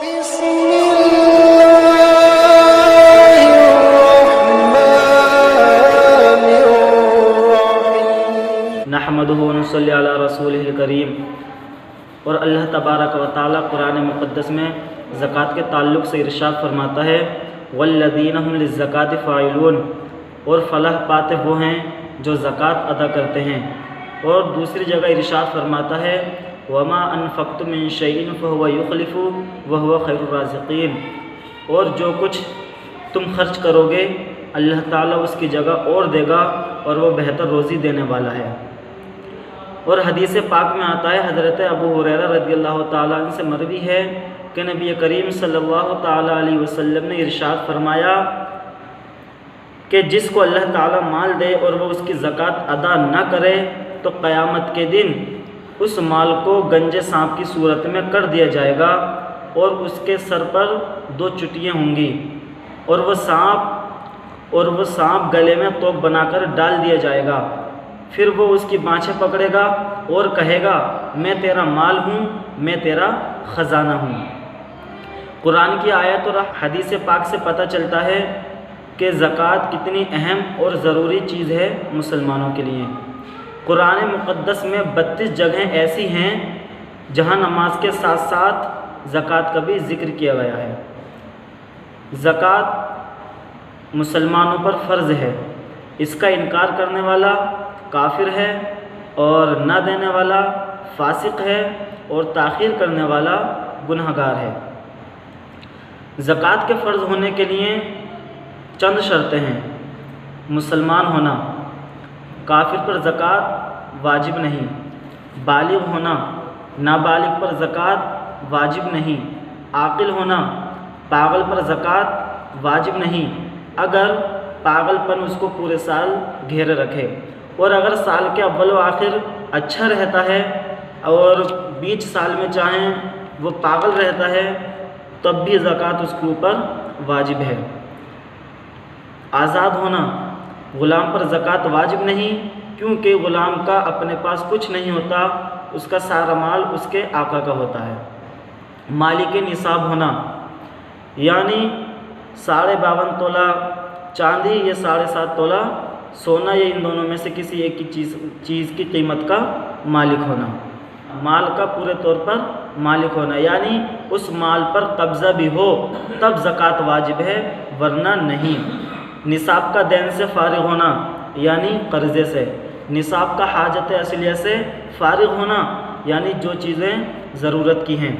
نحمدہ ونصلی علی رسولہ الکریم۔ اور اللہ تبارک و تعالیٰ قرآن مقدس میں زکوٰۃ کے تعلق سے ارشاد فرماتا ہے والذین هم للزکاۃ فاعلون، اور فلاح پاتے وہ ہیں جو زکوٰۃ ادا کرتے ہیں۔ اور دوسری جگہ ارشاد فرماتا ہے وما انفقتم من شیء فهو یخلف وهو خیر الرازقین، اور جو کچھ تم خرچ کرو گے اللہ تعالیٰ اس کی جگہ اور دے گا اور وہ بہتر روزی دینے والا ہے۔ اور حدیث پاک میں آتا ہے، حضرت ابو ہریرہ رضی اللہ تعالیٰ عنہ سے مروی ہے کہ نبی کریم صلی اللہ تعالیٰ علیہ وسلم نے ارشاد فرمایا کہ جس کو اللہ تعالیٰ مال دے اور وہ اس کی زکوٰۃ ادا نہ کرے تو قیامت کے دن اس مال کو گنج سانپ کی صورت میں کر دیا جائے گا اور اس کے سر پر 2 چٹیاں ہوں گی، اور وہ سانپ گلے میں توق بنا کر ڈال دیا جائے گا۔ پھر وہ اس کی بانچھیں پکڑے گا اور کہے گا میں تیرا مال ہوں، میں تیرا خزانہ ہوں۔ قرآن کی آیت اور حدیث پاک سے پتہ چلتا ہے کہ زکوٰۃ کتنی اہم اور ضروری چیز ہے مسلمانوں کے لیے۔ قرآن مقدس میں 32 جگہیں ایسی ہیں جہاں نماز کے ساتھ ساتھ زکوٰۃ کا بھی ذکر کیا گیا ہے۔ زکوٰۃ مسلمانوں پر فرض ہے، اس کا انکار کرنے والا کافر ہے اور نہ دینے والا فاسق ہے اور تاخیر کرنے والا گنہگار ہے۔ زکوٰۃ کے فرض ہونے کے لیے چند شرطیں ہیں۔ مسلمان ہونا، کافر پر زکوٰۃ واجب نہیں۔ بالغ ہونا، نابالغ پر زکوٰۃ واجب نہیں۔ عاقل ہونا، پاگل پر زکوٰۃ واجب نہیں اگر پاگل پن اس کو پورے سال گھیرے رکھے، اور اگر سال کے اول و آخر اچھا رہتا ہے اور بیچ سال میں چاہیں وہ پاگل رہتا ہے تب بھی زکوٰۃ اس کے اوپر واجب ہے۔ آزاد ہونا، غلام پر زکوٰۃ واجب نہیں کیونکہ غلام کا اپنے پاس کچھ نہیں ہوتا، اس کا سارا مال اس کے آقا کا ہوتا ہے۔ مالک نصاب ہونا، یعنی 52.5 تولہ چاندی یا 7.5 تولہ سونا یا ان دونوں میں سے کسی ایک کی چیز کی قیمت کا مالک ہونا۔ مال کا پورے طور پر مالک ہونا، یعنی اس مال پر قبضہ بھی ہو تب زکوٰۃ واجب ہے ورنہ نہیں۔ نصاب کا دین سے فارغ ہونا، یعنی قرضے سے۔ نصاب کا حاجت اصلیہ سے فارغ ہونا، یعنی جو چیزیں ضرورت کی ہیں۔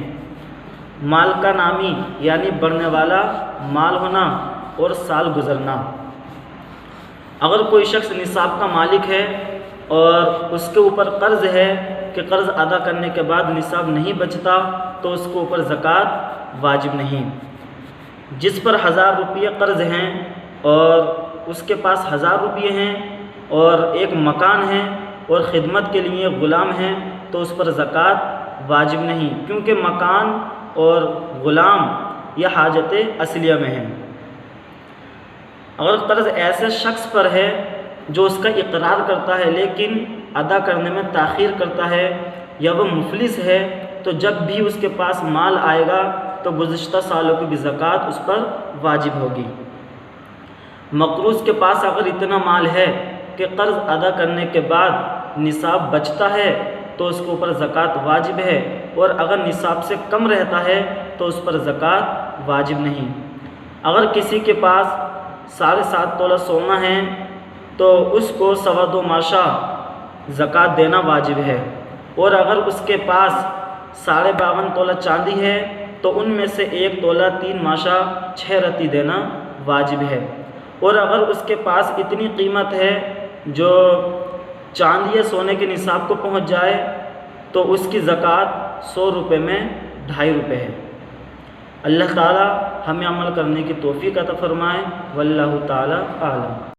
مال کا نامی، یعنی بڑھنے والا مال ہونا اور سال گزرنا۔ اگر کوئی شخص نصاب کا مالک ہے اور اس کے اوپر قرض ہے کہ قرض ادا کرنے کے بعد نصاب نہیں بچتا تو اس کے اوپر زکوٰۃ واجب نہیں۔ جس پر 1000 روپیے قرض ہیں اور اس کے پاس 1000 روپیے ہیں اور ایک مکان ہے اور خدمت کے لیے غلام ہیں تو اس پر زکوٰۃ واجب نہیں، کیونکہ مکان اور غلام یہ حاجت اصلیہ میں ہیں۔ اگر قرض ایسے شخص پر ہے جو اس کا اقرار کرتا ہے لیکن ادا کرنے میں تاخیر کرتا ہے یا وہ مفلس ہے تو جب بھی اس کے پاس مال آئے گا تو گزشتہ سالوں کی بھی زکوٰۃ اس پر واجب ہوگی۔ مقروض کے پاس اگر اتنا مال ہے کہ قرض ادا کرنے کے بعد نصاب بچتا ہے تو اس کے اوپر زکوٰۃ واجب ہے، اور اگر نصاب سے کم رہتا ہے تو اس پر زکوٰۃ واجب نہیں۔ اگر کسی کے پاس 7.5 تولہ سونا ہے تو اس کو 2.25 ماشا زکوٰۃ دینا واجب ہے، اور اگر اس کے پاس 52.5 تولہ چاندی ہے تو ان میں سے 1 تولہ 3 ماشا 6 رتی دینا واجب ہے، اور اگر اس کے پاس اتنی قیمت ہے جو چاندی یا سونے کے نصاب کو پہنچ جائے تو اس کی زکوٰۃ 100 روپے میں 2.5 روپے ہے۔ اللہ تعالی ہمیں عمل کرنے کی توفیق عطا فرمائے، واللہ تعالی اعلم۔